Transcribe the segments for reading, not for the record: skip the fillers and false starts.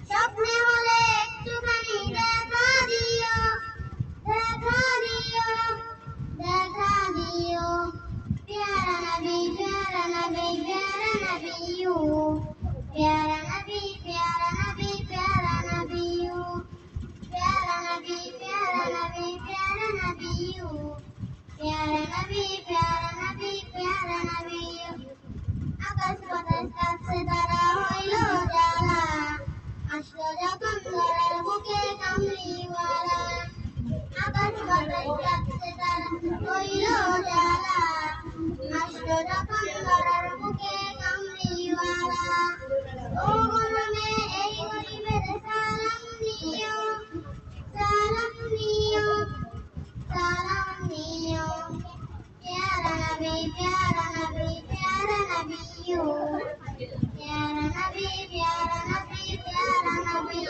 স্বপ্নে হলে একটুখানি দেখা দিও, দেখা দিও, দেখা দিও। প্যারা নবী, প্যারা নবী, প্যারা নবী, প্যারা নবী, প্যারা নবী, প্যারা নবী, প্যারা নবী, প্যারা নবী, প্যারা নবী, প্যারা নবী, প্যারা নবী, প্যারা নবী। আকাশ বাতাস কাছে তারা হইল জ্বালা, আসলো যখন ধরার বুকে কামড়িওয়ালা। আকাশ বাতাস কাছে তারা হইল জ্বালা, আসলো যখন ধরার বুকে কামড়িওয়ালা। ও গরমে এই গরিবের সালাম নিও, সালাম নিও, সালাম নিও। প্যারা নবী, প্যারা নবী, প্যারা নবী, প্যারা নবী, প্যারা নবী, প্যারা নবী।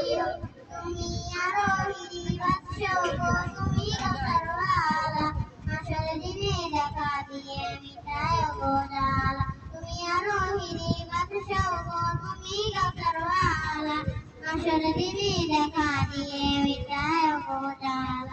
তুমি আরোহী বাদশ গো, তুমি কারওয়ালা, হাসর দিনে দেখা দিয়ে মিটায় গো জ্বালা। তুমি আরোহী বাদশ গো, তুমি কারওয়ালা, হাসর দিনে দেখা দিয়ে মিটায় গো জ্বালা।